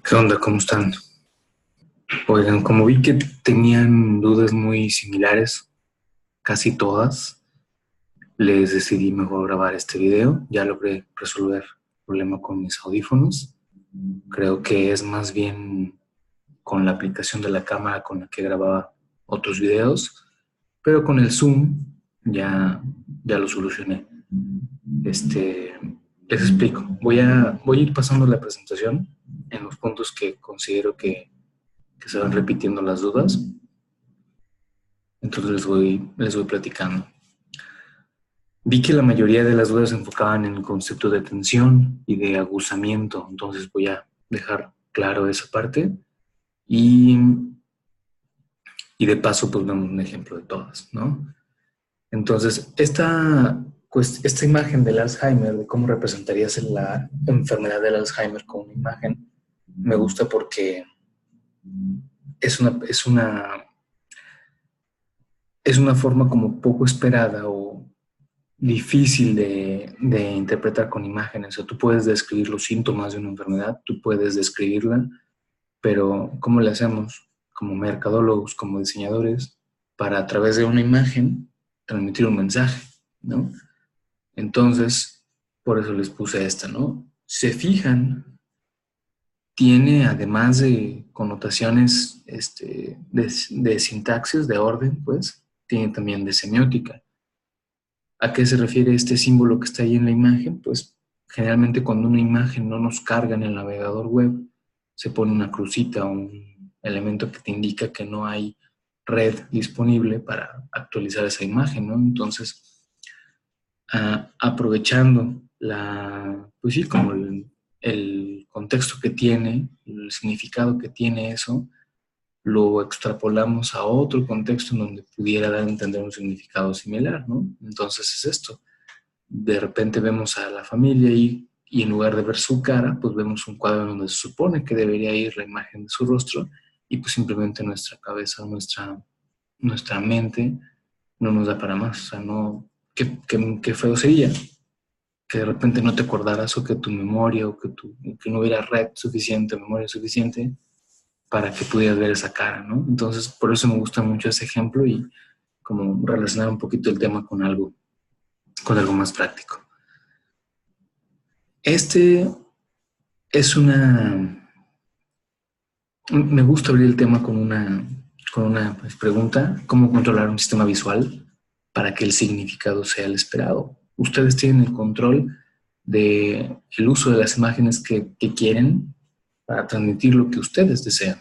¿Qué onda? ¿Cómo están? Oigan, como vi que tenían dudas muy similares, casi todas, les decidí mejor grabar este video. Ya logré resolver el problema con mis audífonos. Creo que es más bien con la aplicación de la cámara con la que grababa otros videos, pero con el Zoom ya lo solucioné. Este, Les explico. Voy a ir pasando la presentación en los puntos que considero que se van repitiendo las dudas. Entonces les voy platicando. Vi que la mayoría de las dudas se enfocaban en el concepto de tensión y de aguzamiento, entonces voy a dejar claro esa parte y, y de paso pues vemos un ejemplo de todas, ¿no? Entonces, esta imagen del Alzheimer, de cómo representarías la enfermedad del Alzheimer con una imagen, me gusta porque es una forma como poco esperada o difícil de interpretar con imágenes. O tú puedes describir los síntomas de una enfermedad, tú puedes describirla, pero ¿cómo le hacemos como mercadólogos, como diseñadores, para a través de una imagen transmitir un mensaje, ¿no? Entonces, por eso les puse esta, ¿no? Se fijan, tiene además de connotaciones de sintaxis, de orden, pues, tiene también de semiótica. ¿A qué se refiere este símbolo que está ahí en la imagen? Pues generalmente cuando una imagen no nos carga en el navegador web, se pone una crucita o un elemento que te indica que no hay red disponible para actualizar esa imagen, ¿no? Entonces, aprovechando pues sí, como el contexto que tiene, el significado que tiene eso, lo extrapolamos a otro contexto en donde pudiera dar a entender un significado similar, ¿no? Entonces es esto. De repente vemos a la familia y en lugar de ver su cara, pues vemos un cuadro donde se supone que debería ir la imagen de su rostro y pues simplemente nuestra cabeza, nuestra mente no nos da para más. O sea, no, qué feo sería que de repente no te acordaras o que tu memoria que no hubiera red suficiente, memoria suficiente para que pudieras ver esa cara, ¿no? Entonces, por eso me gusta mucho ese ejemplo y como relacionar un poquito el tema con algo más práctico. Este es me gusta abrir el tema con una pues, pregunta: ¿cómo controlar un sistema visual para que el significado sea el esperado? Ustedes tienen el control del uso de las imágenes que quieren para transmitir lo que ustedes desean.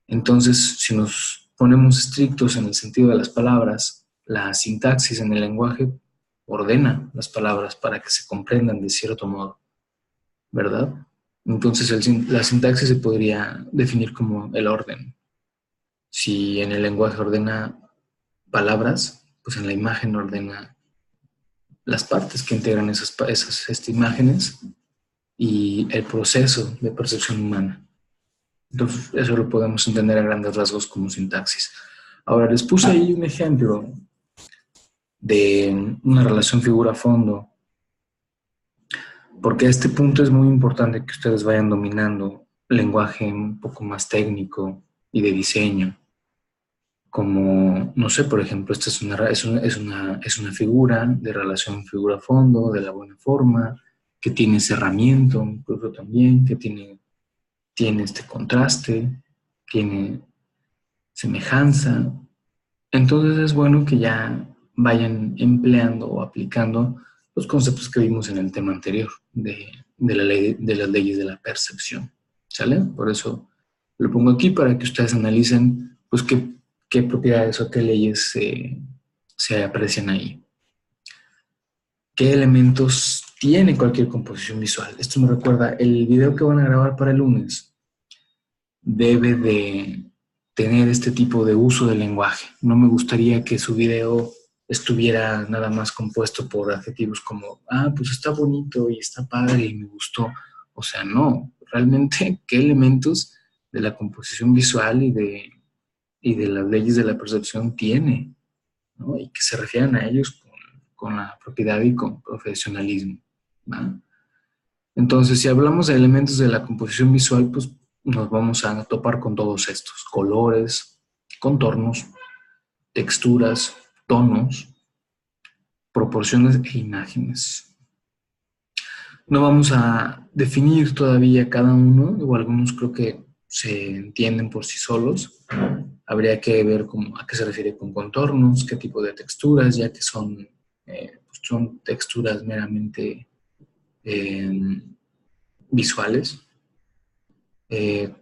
Entonces, si nos ponemos estrictos en el sentido de las palabras, la sintaxis en el lenguaje ordena las palabras para que se comprendan de cierto modo, ¿verdad? Entonces, la sintaxis se podría definir como el orden. Si en el lenguaje ordena palabras, pues en la imagen ordena las partes que integran esas imágenes y el proceso de percepción humana. Entonces, eso lo podemos entender a grandes rasgos como sintaxis. Ahora, les puse ahí un ejemplo de una relación figura-fondo, porque a este punto es muy importante que ustedes vayan dominando lenguaje un poco más técnico y de diseño, como, no sé, por ejemplo, esta es una figura de relación figura-fondo, de la buena forma, que tiene cerramiento, incluso también, que tiene este contraste, tiene semejanza. Entonces es bueno que ya vayan empleando o aplicando los conceptos que vimos en el tema anterior de las leyes de la percepción. ¿Sale? Por eso lo pongo aquí para que ustedes analicen pues qué propiedades o qué leyes se aprecian ahí. ¿Qué elementos tiene cualquier composición visual? Esto me recuerda el video que van a grabar para el lunes. Debe de tener este tipo de uso del lenguaje. No me gustaría que su video estuviera nada más compuesto por adjetivos como, pues está bonito y está padre y me gustó. O sea, no, realmente, ¿qué elementos de la composición visual y de las leyes de la percepción tiene? ¿No? Y que se refieran a ellos con la propiedad y con profesionalismo, ¿va? Entonces, si hablamos de elementos de la composición visual, pues nos vamos a topar con todos estos: colores, contornos, texturas, tonos, proporciones e imágenes. No vamos a definir todavía cada uno, o algunos creo que se entienden por sí solos. Habría que ver a qué se refiere con contornos, qué tipo de texturas, ya que son texturas meramente eh, visuales. Eh,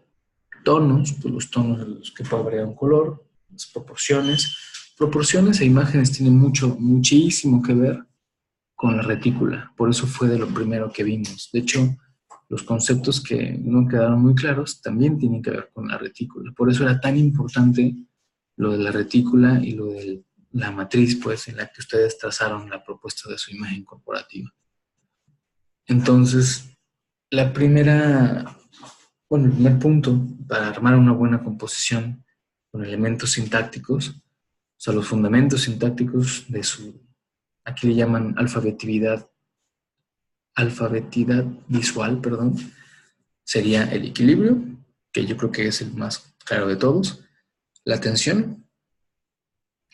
Tonos, pues los tonos en los que puede variar un color, las proporciones. Proporciones e imágenes tienen muchísimo que ver con la retícula. Por eso fue de lo primero que vimos. De hecho, los conceptos que no quedaron muy claros también tienen que ver con la retícula. Por eso era tan importante lo de la retícula y lo de la matriz, pues, en la que ustedes trazaron la propuesta de su imagen corporativa. Entonces, el primer punto para armar una buena composición con elementos sintácticos, o sea, los fundamentos sintácticos aquí le llaman alfabetidad visual, perdón, sería el equilibrio, que yo creo que es el más claro de todos, la tensión,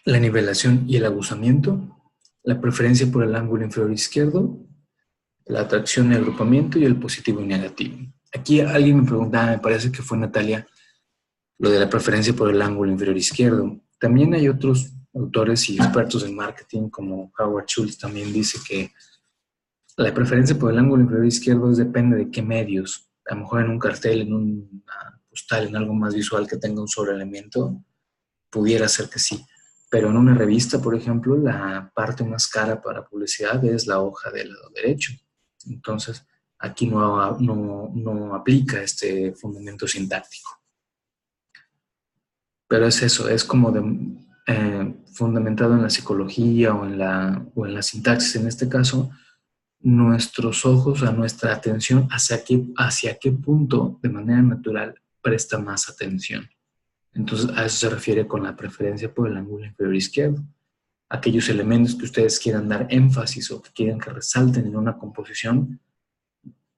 la nivelación y el aguzamiento, la preferencia por el ángulo inferior izquierdo, la atracción y agrupamiento y el positivo y negativo. Aquí alguien me preguntaba, me parece que fue Natalia, lo de la preferencia por el ángulo inferior izquierdo. También hay otros autores y expertos en marketing, como Howard Schultz también dice que la preferencia por el ángulo inferior izquierdo depende de qué medios. A lo mejor en un cartel, en una postal, en algo más visual que tenga un sobreelemento, pudiera ser que sí. Pero en una revista, por ejemplo, la parte más cara para publicidad es la hoja del lado derecho. Entonces, aquí no aplica este fundamento sintáctico. Pero es eso, es como fundamentado en la psicología o en la sintaxis en este caso, nuestros ojos, a nuestra atención, hacia qué punto de manera natural presta más atención. Entonces, a eso se refiere con la preferencia por el ángulo inferior izquierdo. Aquellos elementos que ustedes quieran dar énfasis o que quieran que resalten en una composición,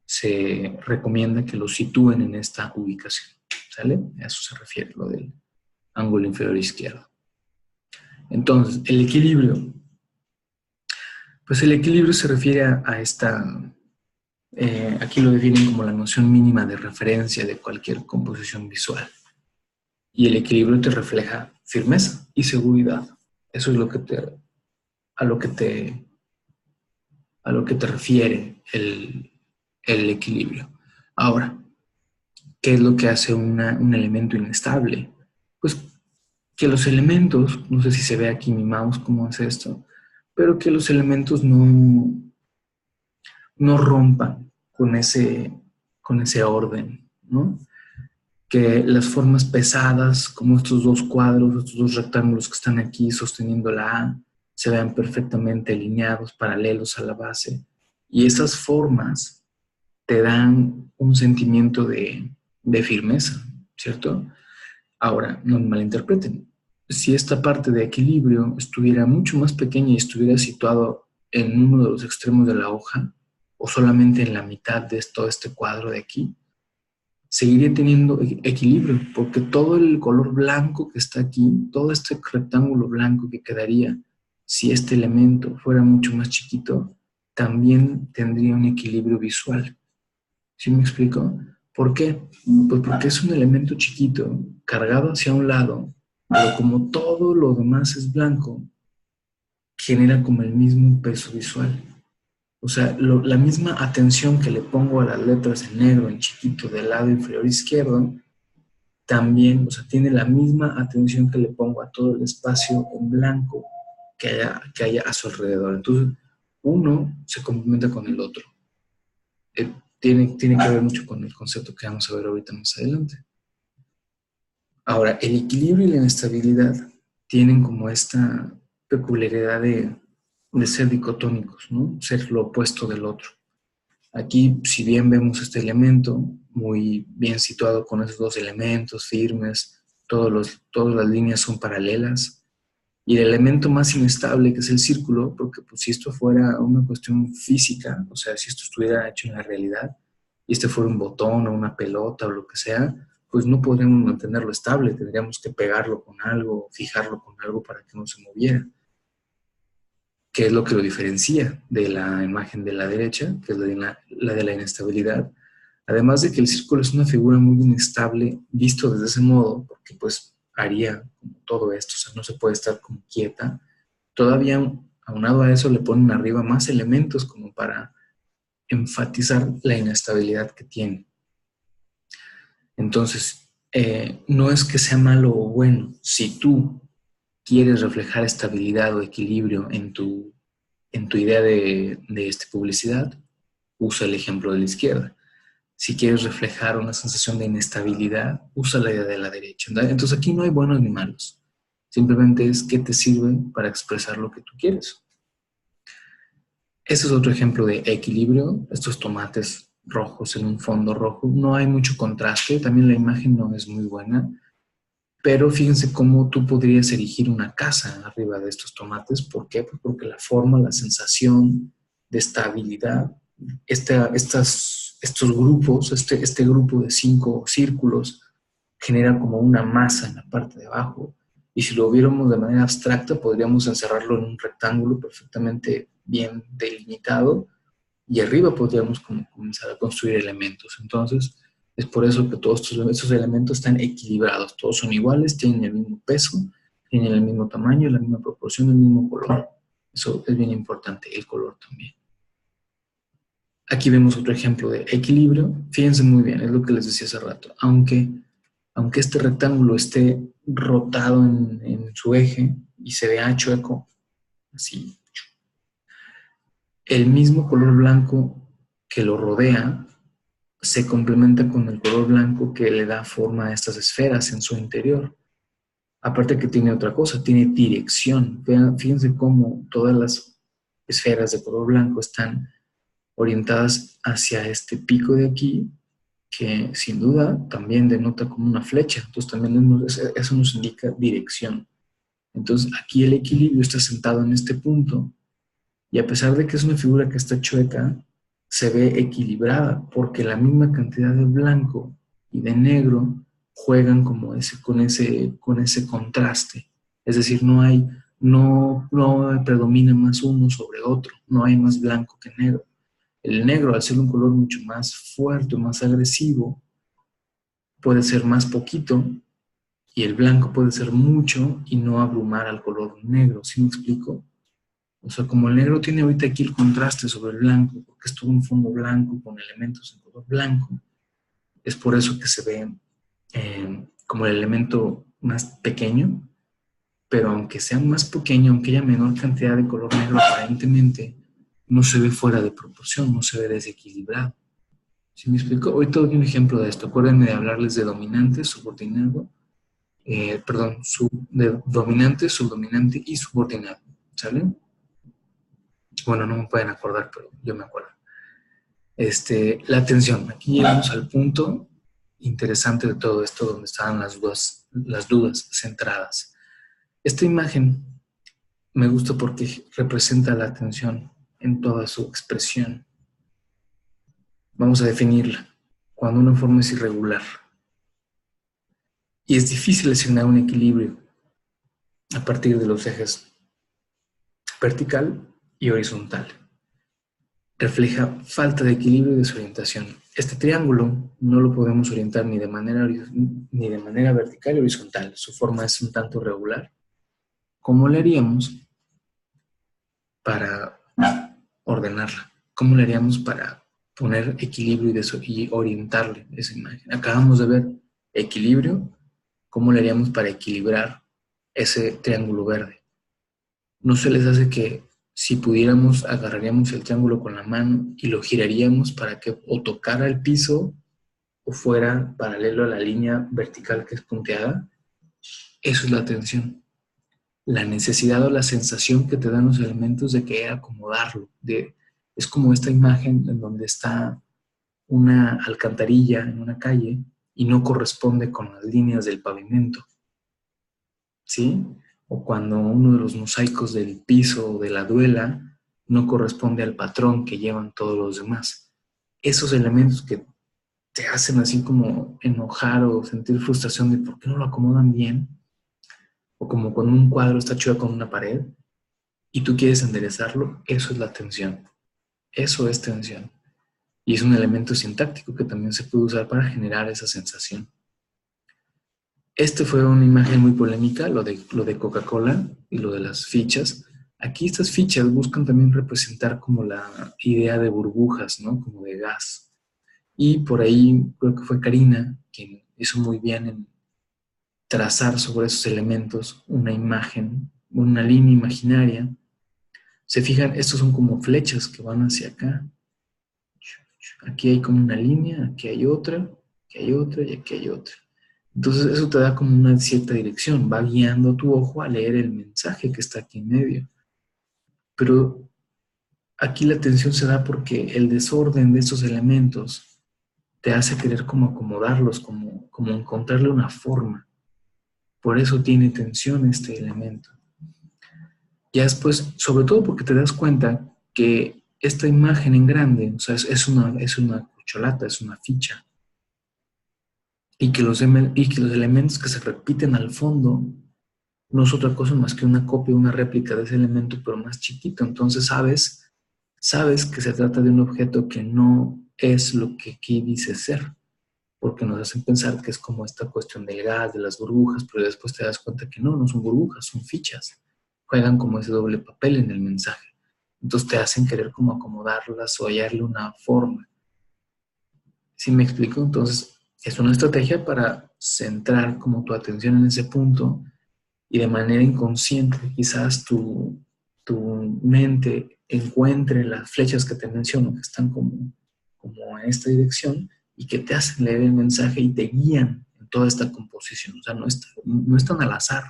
se recomienda que los sitúen en esta ubicación. ¿Sale? A eso se refiere lo del ángulo inferior izquierdo. Entonces, el equilibrio. Pues el equilibrio se refiere a esta, aquí lo definen como la noción mínima de referencia de cualquier composición visual. Y el equilibrio te refleja firmeza y seguridad. Eso es a lo que te refiere el equilibrio. Ahora, ¿qué es lo que hace un elemento inestable? Pues que los elementos, no sé si se ve aquí mi mouse cómo hace esto, pero que los elementos no rompan con ese orden, ¿no? Que las formas pesadas, como estos dos cuadros, estos dos rectángulos que están aquí sosteniendo la A, se vean perfectamente alineados, paralelos a la base. Y esas formas te dan un sentimiento de firmeza, ¿cierto? Ahora, no me malinterpreten. Si esta parte de equilibrio estuviera mucho más pequeña y estuviera situado en uno de los extremos de la hoja, o solamente en la mitad de todo este cuadro de aquí, seguiría teniendo equilibrio, porque todo el color blanco que está aquí, todo este rectángulo blanco que quedaría, si este elemento fuera mucho más chiquito, también tendría un equilibrio visual. ¿Sí me explico? ¿Por qué? Pues porque es un elemento chiquito, cargado hacia un lado, pero como todo lo demás es blanco, genera como el mismo peso visual. O sea, la misma atención que le pongo a las letras en negro, en chiquito, del lado inferior izquierdo, también, o sea, tiene la misma atención que le pongo a todo el espacio en blanco que haya a su alrededor. Entonces, uno se complementa con el otro. Tiene que ver mucho con el concepto que vamos a ver ahorita más adelante. Ahora, el equilibrio y la inestabilidad tienen como esta peculiaridad de ser dicotómicos, ¿no? Ser lo opuesto del otro. Aquí, si bien vemos este elemento muy bien situado con esos dos elementos firmes, todas las líneas son paralelas, Y el elemento más inestable, que es el círculo, porque pues, si esto fuera una cuestión física, o sea, si esto estuviera hecho en la realidad, y este fuera un botón o una pelota o lo que sea, pues no podríamos mantenerlo estable, tendríamos que pegarlo con algo, fijarlo con algo para que no se moviera. ¿Qué es lo que lo diferencia de la imagen de la derecha, que es la de la inestabilidad? Además de que el círculo es una figura muy inestable, visto desde ese modo, porque pues haría como todo esto, o sea, no se puede estar como quieta. Todavía, aunado a eso, le ponen arriba más elementos como para enfatizar la inestabilidad que tiene. Entonces, no es que sea malo o bueno. Si tú quieres reflejar estabilidad o equilibrio en tu idea de publicidad, usa el ejemplo de la izquierda. Si quieres reflejar una sensación de inestabilidad, usa la idea de la derecha. Entonces aquí no hay buenos ni malos. Simplemente es qué te sirve para expresar lo que tú quieres. Ese es otro ejemplo de equilibrio. Estos tomates rojos en un fondo rojo. No hay mucho contraste. También la imagen no es muy buena. Pero fíjense cómo tú podrías erigir una casa arriba de estos tomates. ¿Por qué? Pues porque la forma, la sensación de estabilidad, estos grupos, este grupo de 5 círculos, genera como una masa en la parte de abajo. Y si lo viéramos de manera abstracta, podríamos encerrarlo en un rectángulo perfectamente bien delimitado y arriba podríamos comenzar a construir elementos. Entonces, es por eso que todos estos elementos están equilibrados, todos son iguales, tienen el mismo peso, tienen el mismo tamaño, la misma proporción, el mismo color. Eso es bien importante, el color también. Aquí vemos otro ejemplo de equilibrio. Fíjense muy bien, es lo que les decía hace rato. Aunque este rectángulo esté rotado en su eje y se vea chueco, así, el mismo color blanco que lo rodea se complementa con el color blanco que le da forma a estas esferas en su interior. Aparte que tiene otra cosa, tiene dirección. Fíjense cómo todas las esferas de color blanco están orientadas hacia este pico de aquí, que sin duda también denota como una flecha. Entonces también eso nos indica dirección. Entonces aquí el equilibrio está sentado en este punto y a pesar de que es una figura que está chueca, se ve equilibrada porque la misma cantidad de blanco y de negro juegan como con ese contraste. Es decir, no predomina más uno sobre otro, no hay más blanco que negro. El negro, al ser un color mucho más fuerte, más agresivo, puede ser más poquito y el blanco puede ser mucho y no abrumar al color negro. ¿Sí me explico? O sea, como el negro tiene ahorita aquí el contraste sobre el blanco, porque es todo un fondo blanco con elementos en color blanco, es por eso que se ve como el elemento más pequeño, pero aunque sea más pequeño, aunque haya menor cantidad de color negro aparentemente, no se ve fuera de proporción, no se ve desequilibrado. ¿Sí me explico? Ahorita doy un ejemplo de esto. Acuérdenme de hablarles de dominante, subordinado, de dominante, subdominante y subordinado. ¿Sale? Bueno, no me pueden acordar, pero yo me acuerdo. La atención. Aquí llegamos al punto interesante de todo esto, donde estaban las dudas centradas. Esta imagen me gusta porque representa la atención en toda su expresión. Vamos a definirla. Cuando una forma es irregular y es difícil asignar un equilibrio a partir de los ejes vertical y horizontal. Refleja falta de equilibrio y desorientación. Este triángulo no lo podemos orientar ni de manera vertical ni horizontal. Su forma es un tanto irregular. ¿Cómo le haríamos para ordenarla? ¿Cómo le haríamos para poner equilibrio y orientarle esa imagen? Acabamos de ver equilibrio. ¿Cómo le haríamos para equilibrar ese triángulo verde? ¿No se les hace que si pudiéramos agarraríamos el triángulo con la mano y lo giraríamos para que o tocara el piso o fuera paralelo a la línea vertical que es punteada? Eso es la atención. La necesidad o la sensación que te dan los elementos de que acomodarlo. Es como esta imagen en donde está una alcantarilla en una calle y no corresponde con las líneas del pavimento. ¿Sí? o cuando uno de los mosaicos del piso o de la duela no corresponde al patrón que llevan todos los demás. Esos elementos que te hacen así como enojar o sentir frustración de por qué no lo acomodan bien, o como cuando un cuadro está hecho con una pared y tú quieres enderezarlo, eso es la tensión. Eso es tensión. Y es un elemento sintáctico que también se puede usar para generar esa sensación. Este fue una imagen muy polémica, lo de Coca-Cola y lo de las fichas. Aquí estas fichas buscan también representar como la idea de burbujas, ¿no? Como de gas. Y por ahí creo que fue Karina quien hizo muy bien en trazar sobre esos elementos una imagen, una línea imaginaria. Se fijan, estos son como flechas que van hacia acá. Aquí hay como una línea, aquí hay otra y aquí hay otra. Entonces eso te da como una cierta dirección, va guiando tu ojo a leer el mensaje que está aquí en medio. Pero aquí la tensión se da porque el desorden de estos elementos te hace querer como acomodarlos, como encontrarle una forma. Por eso tiene tensión este elemento. Ya después, sobre todo porque te das cuenta que esta imagen en grande, o sea, es una cucholata, es una ficha, y que los elementos que se repiten al fondo no es otra cosa más que una copia, una réplica de ese elemento, pero más chiquito. Entonces sabes que se trata de un objeto que no es lo que aquí dice ser, porque nos hacen pensar que es como esta cuestión del gas, de las burbujas, pero después te das cuenta que no son burbujas, son fichas. Juegan como ese doble papel en el mensaje. Entonces te hacen querer como acomodarlas o hallarle una forma. ¿Sí me explico? Entonces es una estrategia para centrar como tu atención en ese punto y de manera inconsciente quizás tu mente encuentre las flechas que te menciono, que están como en esta dirección y que te hacen leer el mensaje y te guían en toda esta composición. O sea, no están al azar.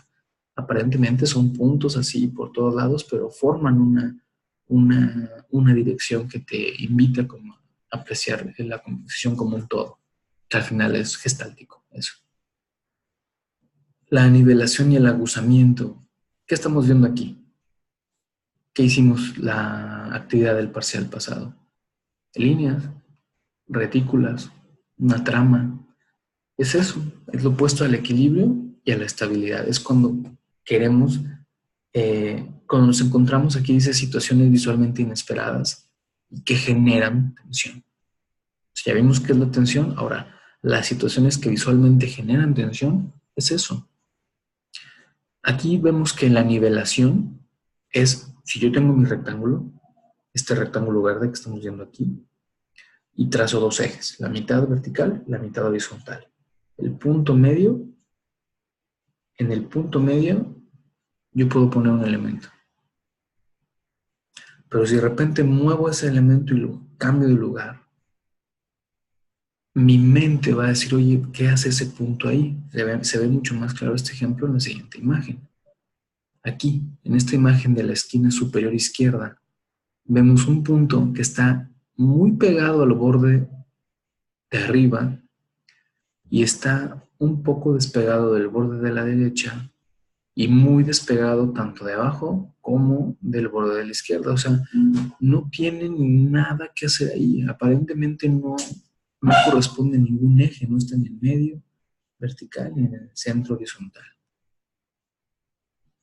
Aparentemente son puntos así por todos lados, pero forman una dirección que te invita como a apreciar la composición como un todo, que al final es gestáltico, eso. La nivelación y el aguzamiento. ¿Qué estamos viendo aquí? ¿Qué hicimos la actividad del parcial pasado? Líneas, retículas, una trama. Es eso, es lo opuesto al equilibrio y a la estabilidad. Es cuando queremos, cuando nos encontramos aquí, dice situaciones visualmente inesperadas y que generan tensión. Si ya vimos qué es la tensión, ahora las situaciones que visualmente generan tensión es eso. Aquí vemos que la nivelación es, si yo tengo mi rectángulo, este rectángulo verde que estamos viendo aquí, y trazo dos ejes, la mitad vertical y la mitad horizontal. El punto medio, en el punto medio yo puedo poner un elemento. Pero si de repente muevo ese elemento y lo cambio de lugar, mi mente va a decir, oye, ¿qué hace ese punto ahí? Se ve mucho más claro este ejemplo en la siguiente imagen. Aquí, en esta imagen de la esquina superior izquierda, vemos un punto que está muy pegado al borde de arriba y está un poco despegado del borde de la derecha y muy despegado tanto de abajo como del borde de la izquierda. O sea, no tienen nada que hacer ahí. Aparentemente no corresponde a ningún eje, no está en el medio vertical ni en el centro horizontal.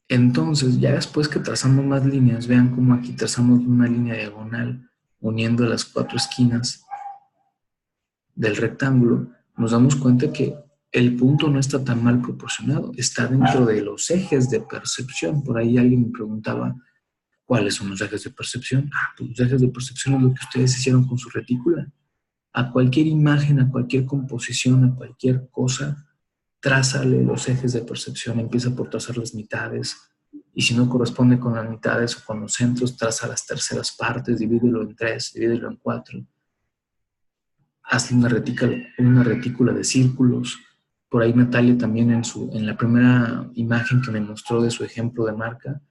Entonces, ya después que trazamos más líneas, vean cómo aquí trazamos una línea diagonal uniendo las cuatro esquinas del rectángulo, nos damos cuenta que el punto no está tan mal proporcionado, está dentro de los ejes de percepción. Por ahí alguien me preguntaba, ¿cuáles son los ejes de percepción? Pues los ejes de percepción es lo que ustedes hicieron con su retícula. A cualquier imagen, a cualquier composición, a cualquier cosa, trázale los ejes de percepción, empieza por trazar las mitades, y si no corresponde con las mitades o con los centros, traza las terceras partes, divídelo en tres, divídelo en cuatro. Hazle una retícula de círculos. Por ahí Natalia también en la primera imagen que me mostró de su ejemplo de marca,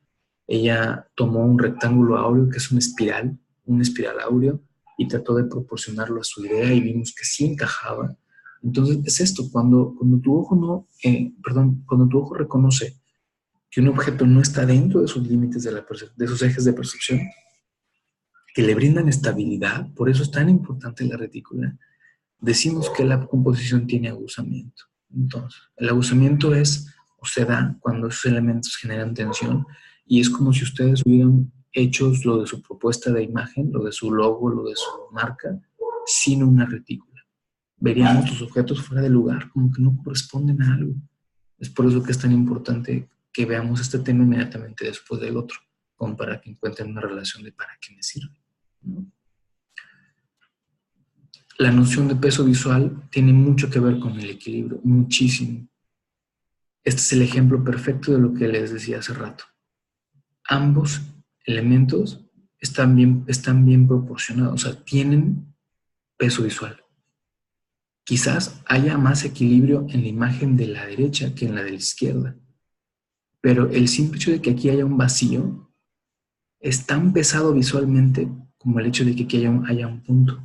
ella tomó un rectángulo áureo que es una espiral áureo, y trató de proporcionarlo a su idea y vimos que sí encajaba. Entonces es esto, cuando tu ojo no, cuando tu ojo reconoce que un objeto no está dentro de sus límites de sus ejes de percepción, que le brindan estabilidad, por eso es tan importante la retícula, decimos que la composición tiene aguzamiento. Entonces, el aguzamiento es o se da cuando esos elementos generan tensión y es como si ustedes hubieran hecho lo de su propuesta de imagen, lo de su logo, lo de su marca, sin una retícula. Veríamos los objetos fuera de lugar, como que no corresponden a algo. Es por eso que es tan importante que veamos este tema inmediatamente después del otro, como para que encuentren una relación de para qué me sirve, ¿no? La noción de peso visual tiene mucho que ver con el equilibrio, muchísimo. Este es el ejemplo perfecto de lo que les decía hace rato. Ambos elementos están bien proporcionados, o sea, tienen peso visual. Quizás haya más equilibrio en la imagen de la derecha que en la de la izquierda, pero el simple hecho de que aquí haya un vacío es tan pesado visualmente como el hecho de que aquí haya un punto.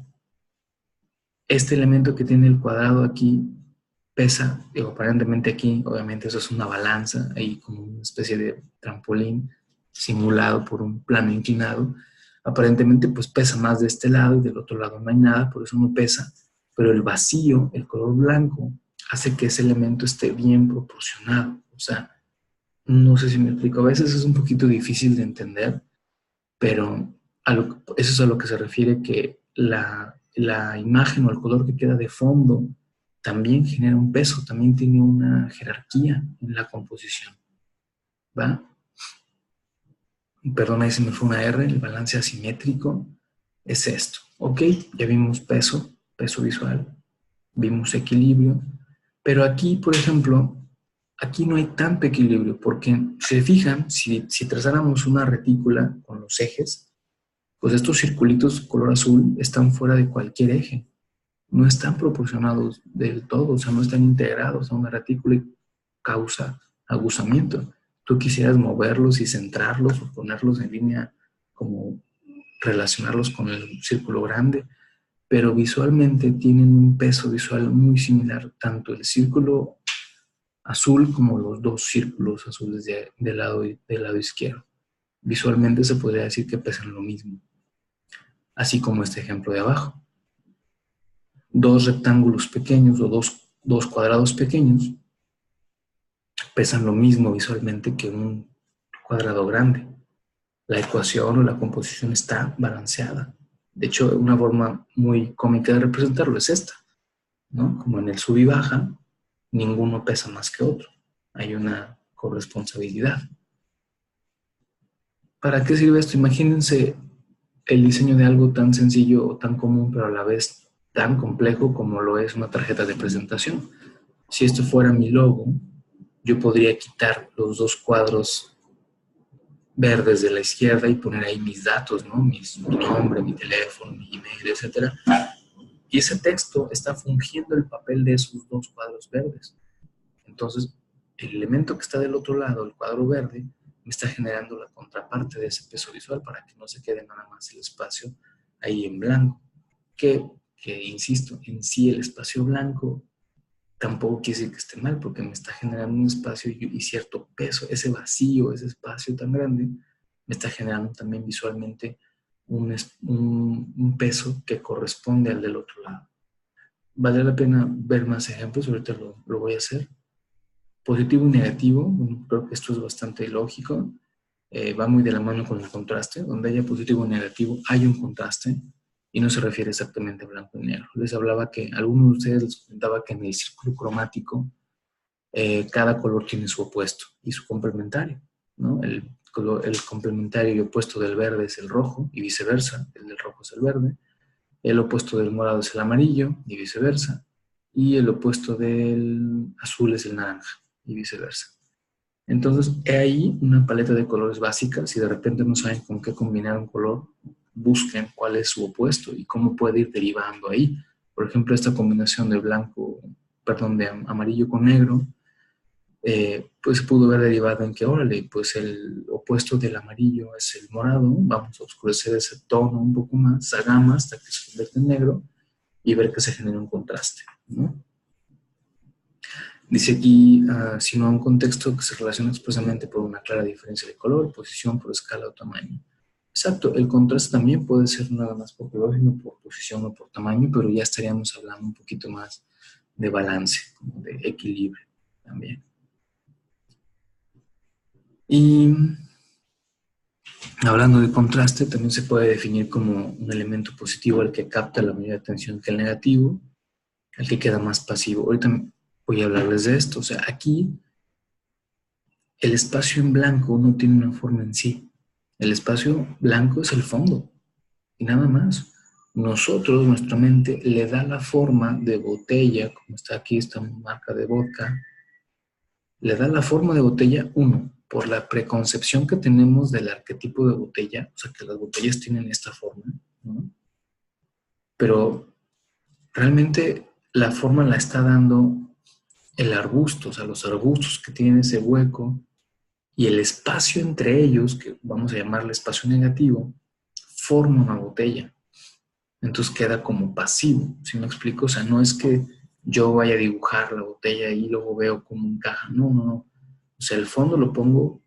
Este elemento que tiene el cuadrado aquí pesa, digo, aparentemente aquí, obviamente eso es una balanza, ahí como una especie de trampolín simulado por un plano inclinado, aparentemente pues pesa más de este lado y del otro lado no hay nada, por eso no pesa, pero el vacío, el color blanco, hace que ese elemento esté bien proporcionado, o sea, no sé si me explico, a veces es un poquito difícil de entender, pero eso es a lo que se refiere que la imagen o el color que queda de fondo también genera un peso, también tiene una jerarquía en la composición, ¿va? Perdón, ahí se me fue una R, el balance asimétrico es esto, ¿ok? Ya vimos peso visual, vimos equilibrio, pero aquí, por ejemplo, aquí no hay tanto equilibrio, porque si se fijan, si trazáramos una retícula con los ejes, pues estos circulitos color azul están fuera de cualquier eje, no están proporcionados del todo, o sea, no están integrados a una retícula y causa aguzamiento. Tú quisieras moverlos y centrarlos o ponerlos en línea, como relacionarlos con el círculo grande, pero visualmente tienen un peso visual muy similar, tanto el círculo azul como los dos círculos azules del lado izquierdo. Visualmente se podría decir que pesan lo mismo, así como este ejemplo de abajo. Dos rectángulos pequeños o dos cuadrados pequeños pesan lo mismo visualmente que un cuadrado grande. La ecuación o la composición está balanceada. De hecho, una forma muy cómica de representarlo es esta, ¿no? Como en el sub y baja, ninguno pesa más que otro. Hay una corresponsabilidad. ¿Para qué sirve esto? Imagínense el diseño de algo tan sencillo o tan común, pero a la vez tan complejo como lo es una tarjeta de presentación. Si esto fuera mi logo, yo podría quitar los dos cuadros verdes de la izquierda y poner ahí mis datos, ¿no? Mi nombre, mi teléfono, mi email, etcétera. Y ese texto está fungiendo el papel de esos dos cuadros verdes. Entonces, el elemento que está del otro lado, el cuadro verde, me está generando la contraparte de ese peso visual para que no se quede nada más el espacio ahí en blanco. Que insisto, en sí el espacio blanco tampoco quiere decir que esté mal, porque me está generando un espacio y cierto peso. Ese vacío, ese espacio tan grande, me está generando también visualmente un peso que corresponde al del otro lado. Vale la pena ver más ejemplos, ahorita lo voy a hacer. Positivo y negativo, bueno, creo que esto es bastante lógico, va muy de la mano con el contraste. Donde haya positivo y negativo hay un contraste y no se refiere exactamente a blanco y negro. Les hablaba que algunos de ustedes les comentaba que en el círculo cromático cada color tiene su opuesto y su complementario, ¿no? El complementario y opuesto del verde es el rojo y viceversa, el del rojo es el verde, el opuesto del morado es el amarillo y viceversa, y el opuesto del azul es el naranja y viceversa. Entonces, he ahí una paleta de colores básica. Si de repente no saben con qué combinar un color, busquen cuál es su opuesto y cómo puede ir derivando ahí. Por ejemplo, esta combinación de de amarillo con negro, pues se pudo ver derivado en que, órale, pues el opuesto del amarillo es el morado, vamos a oscurecer ese tono un poco más, esa gama hasta que se convierte en negro y ver que se genera un contraste, ¿no? Dice aquí, sino a un contexto que se relaciona expresamente por una clara diferencia de color, posición, por escala o tamaño. Exacto, el contraste también puede ser nada más por color, sino por posición o por tamaño, pero ya estaríamos hablando un poquito más de balance, como de equilibrio también. Y hablando de contraste, también se puede definir como un elemento positivo al que capta la mayor atención que el negativo, al que queda más pasivo. Ahorita voy a hablarles de esto. O sea, aquí el espacio en blanco no tiene una forma en sí. El espacio blanco es el fondo y nada más. Nosotros, nuestra mente, le da la forma de botella, como está aquí esta marca de vodka, le da la forma de botella, uno, por la preconcepción que tenemos del arquetipo de botella, o sea, que las botellas tienen esta forma, ¿no? Pero realmente la forma la está dando el arbusto, o sea, los arbustos que tienen ese hueco y el espacio entre ellos, que vamos a llamarle espacio negativo, forma una botella. Entonces queda como pasivo, ¿sí me explico? O sea, no es que yo vaya a dibujar la botella y luego veo cómo encaja, no, no, no. O sea, el fondo lo pongo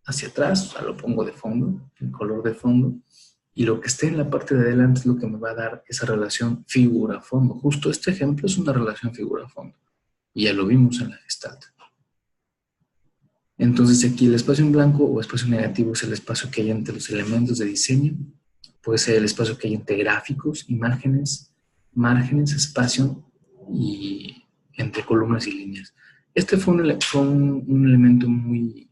hacia atrás, o sea, lo pongo de fondo, el color de fondo, y lo que esté en la parte de adelante es lo que me va a dar esa relación figura-fondo. Justo este ejemplo es una relación figura-fondo, y ya lo vimos en la Gestalt. Entonces aquí el espacio en blanco o espacio negativo es el espacio que hay entre los elementos de diseño, puede ser el espacio que hay entre gráficos, imágenes, márgenes, espacio y entre columnas y líneas. Este fue un elemento muy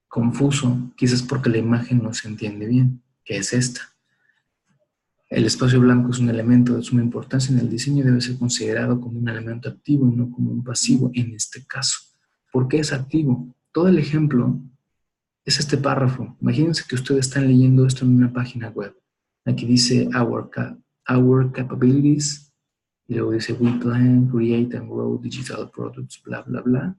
confuso, quizás porque la imagen no se entiende bien, que es esta. El espacio blanco es un elemento de suma importancia en el diseño y debe ser considerado como un elemento activo y no como un pasivo en este caso. ¿Por qué es activo? Todo el ejemplo es este párrafo. Imagínense que ustedes están leyendo esto en una página web. Aquí dice our capabilities, y luego dice we plan, create and grow digital products, bla, bla, bla.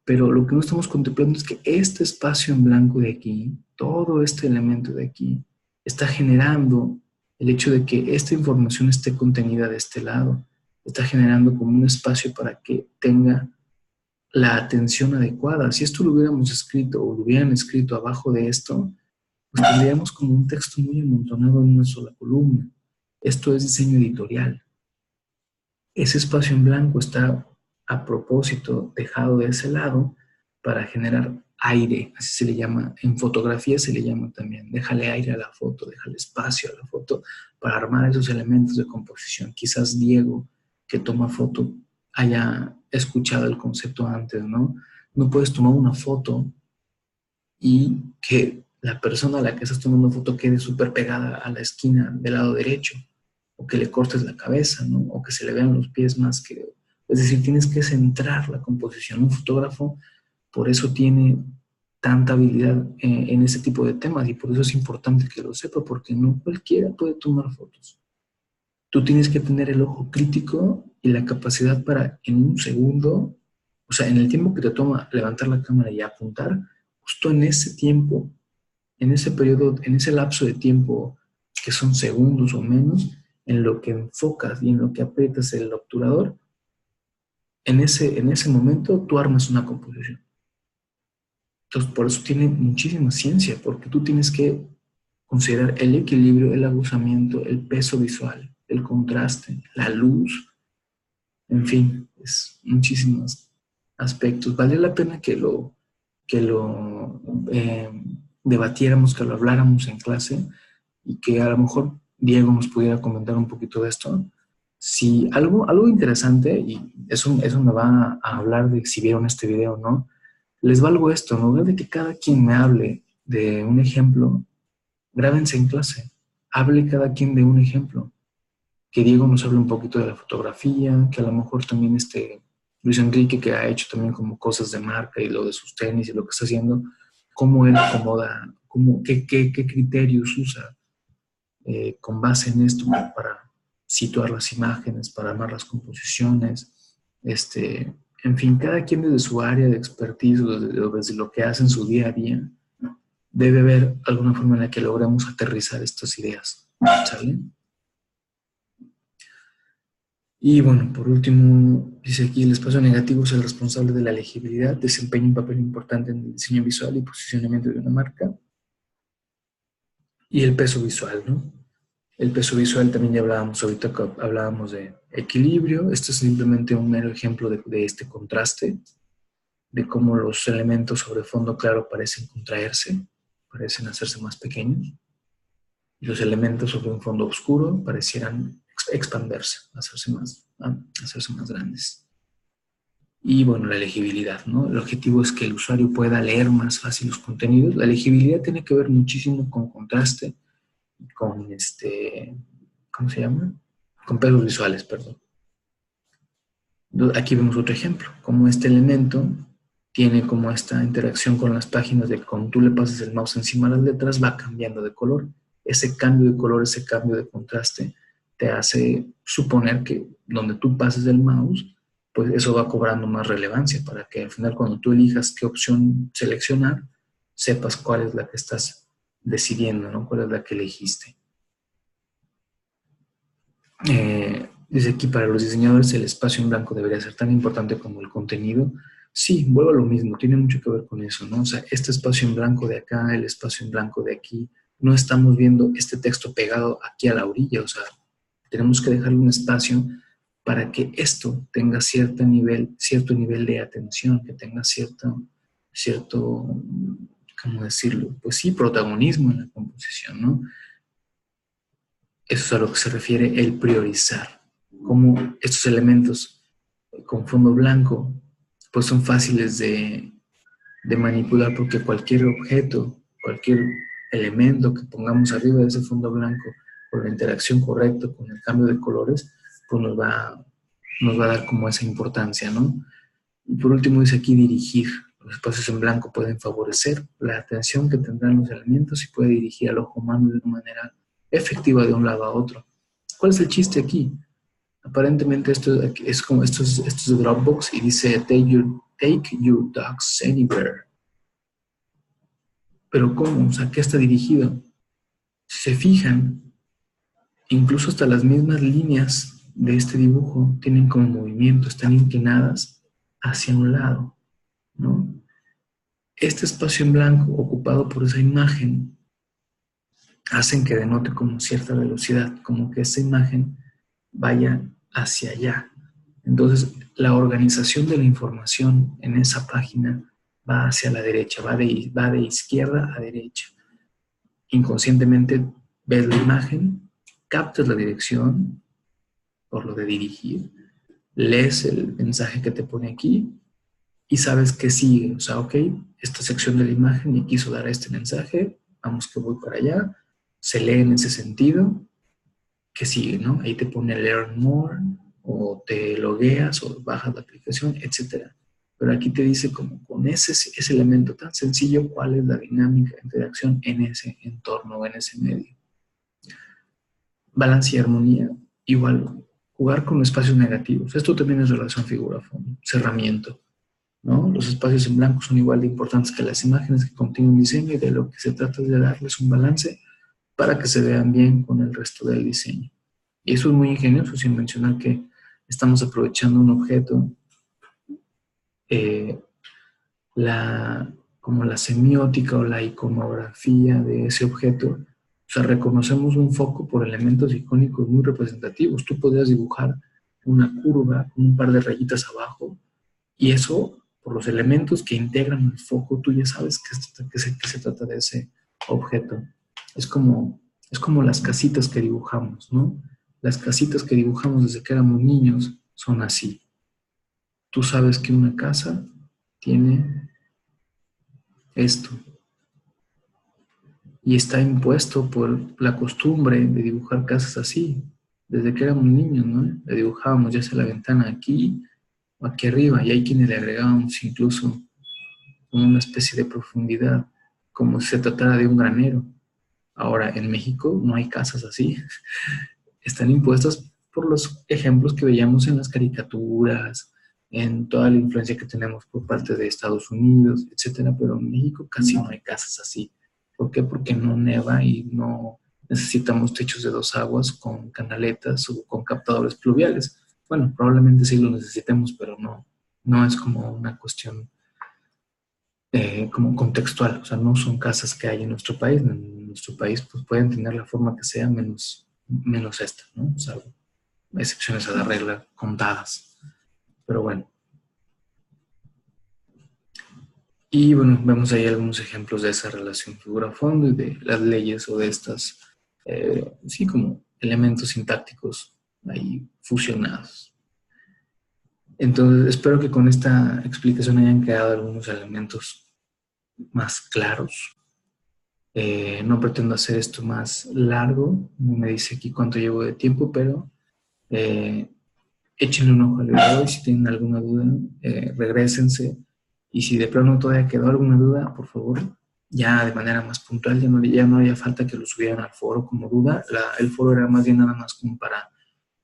Pero lo que no estamos contemplando es que este espacio en blanco de aquí, todo este elemento de aquí, está generando el hecho de que esta información esté contenida de este lado. Está generando como un espacio para que tenga la atención adecuada. Si esto lo hubiéramos escrito o lo hubieran escrito abajo de esto, pues tendríamos como un texto muy amontonado en una sola columna. Esto es diseño editorial. Ese espacio en blanco está a propósito dejado de ese lado para generar aire, así se le llama, en fotografía se le llama también, déjale aire a la foto, déjale espacio a la foto para armar esos elementos de composición. Quizás Diego, que toma foto, haya escuchado el concepto antes, ¿no? No puedes tomar una foto y que la persona a la que estás tomando foto quede súper pegada a la esquina del lado derecho, o que le cortes la cabeza, ¿no? O que se le vean los pies más que... Es decir, tienes que centrar la composición. Un fotógrafo por eso tiene tanta habilidad en ese tipo de temas y por eso es importante que lo sepa, porque no cualquiera puede tomar fotos. Tú tienes que tener el ojo crítico y la capacidad para en un segundo, o sea, en el tiempo que te toma levantar la cámara y apuntar, justo en ese tiempo, en ese periodo, en ese lapso de tiempo que son segundos o menos, en lo que enfocas y en lo que aprietas el obturador, en ese momento tú armas una composición. Entonces, por eso tiene muchísima ciencia, porque tú tienes que considerar el equilibrio, el aguzamiento, el peso visual, el contraste, la luz, en fin, es muchísimos aspectos. Vale la pena que lo debatiéramos, que lo habláramos en clase y que a lo mejor Diego nos pudiera comentar un poquito de esto. Si algo interesante, y eso me va a hablar de si vieron este video o no, les valgo esto, en lugar de que cada quien me hable de un ejemplo, grábense en clase, hable cada quien de un ejemplo. Que Diego nos hable un poquito de la fotografía, que a lo mejor también Luis Enrique, que ha hecho también como cosas de marca y lo de sus tenis y lo que está haciendo, cómo él acomoda, qué criterios usa con base en esto para situar las imágenes, para armar las composiciones, en fin, cada quien desde su área de expertise, desde lo que hace en su día a día, debe haber alguna forma en la que logremos aterrizar estas ideas, ¿sale? Y bueno, por último, dice aquí, el espacio negativo es el responsable de la legibilidad, desempeña un papel importante en el diseño visual y posicionamiento de una marca. Y el peso visual, ¿no? El peso visual también ya hablábamos, ahorita hablábamos de equilibrio. Este es simplemente un mero ejemplo de este contraste, de cómo los elementos sobre fondo claro parecen contraerse, parecen hacerse más pequeños. Y los elementos sobre un fondo oscuro parecieran expandirse, hacerse más grandes. Y bueno, la legibilidad, ¿no? El objetivo es que el usuario pueda leer más fácil los contenidos. La legibilidad tiene que ver muchísimo con contraste, con ¿cómo se llama? Con pesos visuales, perdón. Aquí vemos otro ejemplo, como este elemento tiene como esta interacción con las páginas de cuando tú le pasas el mouse encima de las letras va cambiando de color. Ese cambio de color, ese cambio de contraste te hace suponer que donde tú pases el mouse, pues eso va cobrando más relevancia para que al final cuando tú elijas qué opción seleccionar, sepas cuál es la que estás decidiendo, ¿no? Cuál es la que elegiste. Dice aquí, para los diseñadores el espacio en blanco debería ser tan importante como el contenido. Sí, vuelvo a lo mismo, tiene mucho que ver con eso, ¿no? O sea, este espacio en blanco de acá, el espacio en blanco de aquí, no estamos viendo este texto pegado aquí a la orilla, o sea, tenemos que dejarle un espacio para que esto tenga cierto nivel de atención, que tenga cierto, ¿cómo decirlo? Pues sí, protagonismo en la composición, ¿no? Eso es a lo que se refiere el priorizar. Como estos elementos con fondo blanco, pues son fáciles de manipular porque cualquier objeto, cualquier elemento que pongamos arriba de ese fondo blanco, con la interacción correcta, con el cambio de colores, pues nos va a dar como esa importancia, ¿no? Y por último dice aquí dirigir. Los espacios en blanco pueden favorecer la atención que tendrán los elementos y puede dirigir al ojo humano de una manera efectiva de un lado a otro. ¿Cuál es el chiste aquí? Aparentemente esto es como esto es de Dropbox y dice take your dogs anywhere. Pero ¿cómo? O sea, ¿qué está dirigido? Si se fijan, incluso hasta las mismas líneas de este dibujo tienen como movimiento, están inclinadas hacia un lado, ¿no? Este espacio en blanco ocupado por esa imagen hacen que denote como cierta velocidad, como que esa imagen vaya hacia allá. Entonces, la organización de la información en esa página va hacia la derecha, va de izquierda a derecha. Inconscientemente ves la imagen, captas la dirección por lo de dirigir, lees el mensaje que te pone aquí y sabes que sigue. O sea, ok, esta sección de la imagen me quiso dar este mensaje, vamos que voy para allá, se lee en ese sentido, que sigue, ¿no? Ahí te pone Learn More, o te logueas, o bajas la aplicación, etcétera. Pero aquí te dice como con ese elemento tan sencillo, cuál es la dinámica de interacción en ese entorno, en ese medio. Balance y armonía, igual, jugar con espacios negativos. Esto también es relación figura-fondo, cerramiento, ¿no? Los espacios en blanco son igual de importantes que las imágenes que contienen un diseño y de lo que se trata es de darles un balance para que se vean bien con el resto del diseño. Y eso es muy ingenioso, sin mencionar que estamos aprovechando un objeto, eh, como la semiótica o la iconografía de ese objeto. O sea, reconocemos un foco por elementos icónicos muy representativos. Tú podrías dibujar una curva con un par de rayitas abajo y eso, por los elementos que integran el foco, tú ya sabes que se trata de ese objeto. Es como, es como las casitas que dibujamos, ¿no? Las casitas que dibujamos desde que éramos niños son así. Tú sabes que una casa tiene esto y está impuesto por la costumbre de dibujar casas así. Desde que éramos niños, ¿no? Le dibujábamos ya sea la ventana aquí o aquí arriba y hay quienes le agregábamos incluso una especie de profundidad, como si se tratara de un granero. Ahora, en México no hay casas así. Están impuestas por los ejemplos que veíamos en las caricaturas, en toda la influencia que tenemos por parte de Estados Unidos, etcétera, pero en México casi no hay casas así. ¿Por qué? Porque no neva y no necesitamos techos de dos aguas con canaletas o con captadores pluviales. Bueno, probablemente sí lo necesitemos, pero no es como una cuestión como contextual. O sea, no son casas que hay en nuestro país. En nuestro país pues pueden tener la forma que sea menos esta, ¿no? O sea, excepciones a la regla contadas. Pero bueno. Y bueno, vemos ahí algunos ejemplos de esa relación figura-fondo y de las leyes o de estas, sí, como elementos sintácticos ahí fusionados. Entonces, espero que con esta explicación hayan quedado algunos elementos más claros. No pretendo hacer esto más largo, no me dice aquí cuánto llevo de tiempo, pero eh, échenle un ojo al video y si tienen alguna duda, regrésense. Y si de plano todavía quedó alguna duda, por favor, ya de manera más puntual, ya no había falta que lo subieran al foro como duda. El foro era más bien nada más como para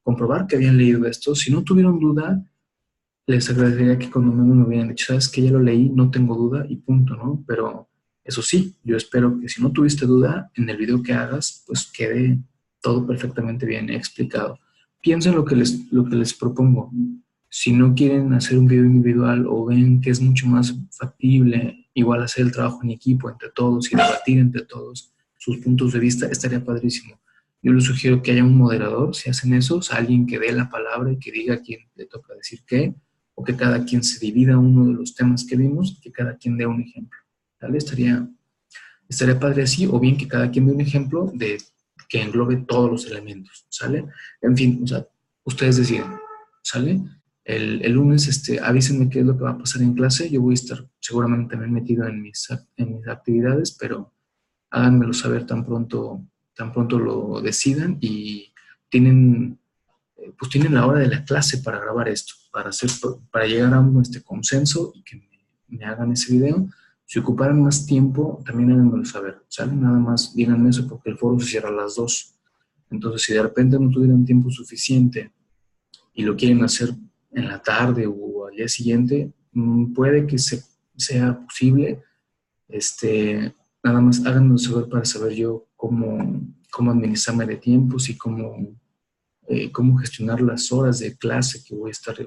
comprobar que habían leído esto. Si no tuvieron duda, les agradecería que cuando me hubieran dicho, sabes que ya lo leí, no tengo duda y punto, ¿no? Pero eso sí, yo espero que si no tuviste duda, en el video que hagas, pues quede todo perfectamente bien explicado. Piensen lo que les propongo. Si no quieren hacer un video individual o ven que es mucho más factible, igual hacer el trabajo en equipo entre todos y debatir entre todos sus puntos de vista, estaría padrísimo. Yo les sugiero que haya un moderador, si hacen eso, o sea, alguien que dé la palabra y que diga a quién le toca decir qué, o que cada quien se divida uno de los temas que vimos, que cada quien dé un ejemplo. ¿Vale? Estaría padre así, o bien que cada quien dé un ejemplo de que englobe todos los elementos, ¿sale? En fin, o sea, ustedes deciden, ¿sale? El lunes, avísenme qué es lo que va a pasar en clase. Yo voy a estar seguramente también metido en mis actividades, pero háganmelo saber tan pronto lo decidan y tienen pues tienen la hora de la clase para grabar esto, para llegar a un consenso y que me hagan ese video. Si ocuparan más tiempo, también háganmelo saber, ¿sale? Nada más díganme eso porque el foro se cierra a las 2. Entonces, si de repente no tuvieran tiempo suficiente y lo quieren hacer en la tarde o al día siguiente, puede que sea posible. Nada más háganmelo saber para saber yo cómo administrarme de tiempos y cómo gestionar las horas de clase que voy a estar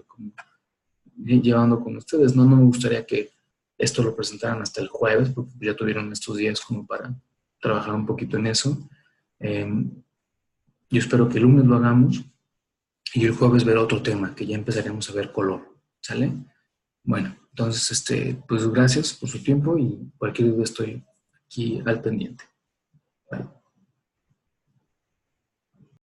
llevando con ustedes. No me gustaría que esto lo presentaran hasta el jueves, porque ya tuvieron estos días como para trabajar un poquito en eso. Yo espero que el lunes lo hagamos y el jueves ver otro tema, que ya empezaremos a ver color, ¿sale? Bueno, entonces, pues gracias por su tiempo y cualquier duda estoy aquí al pendiente. Bye.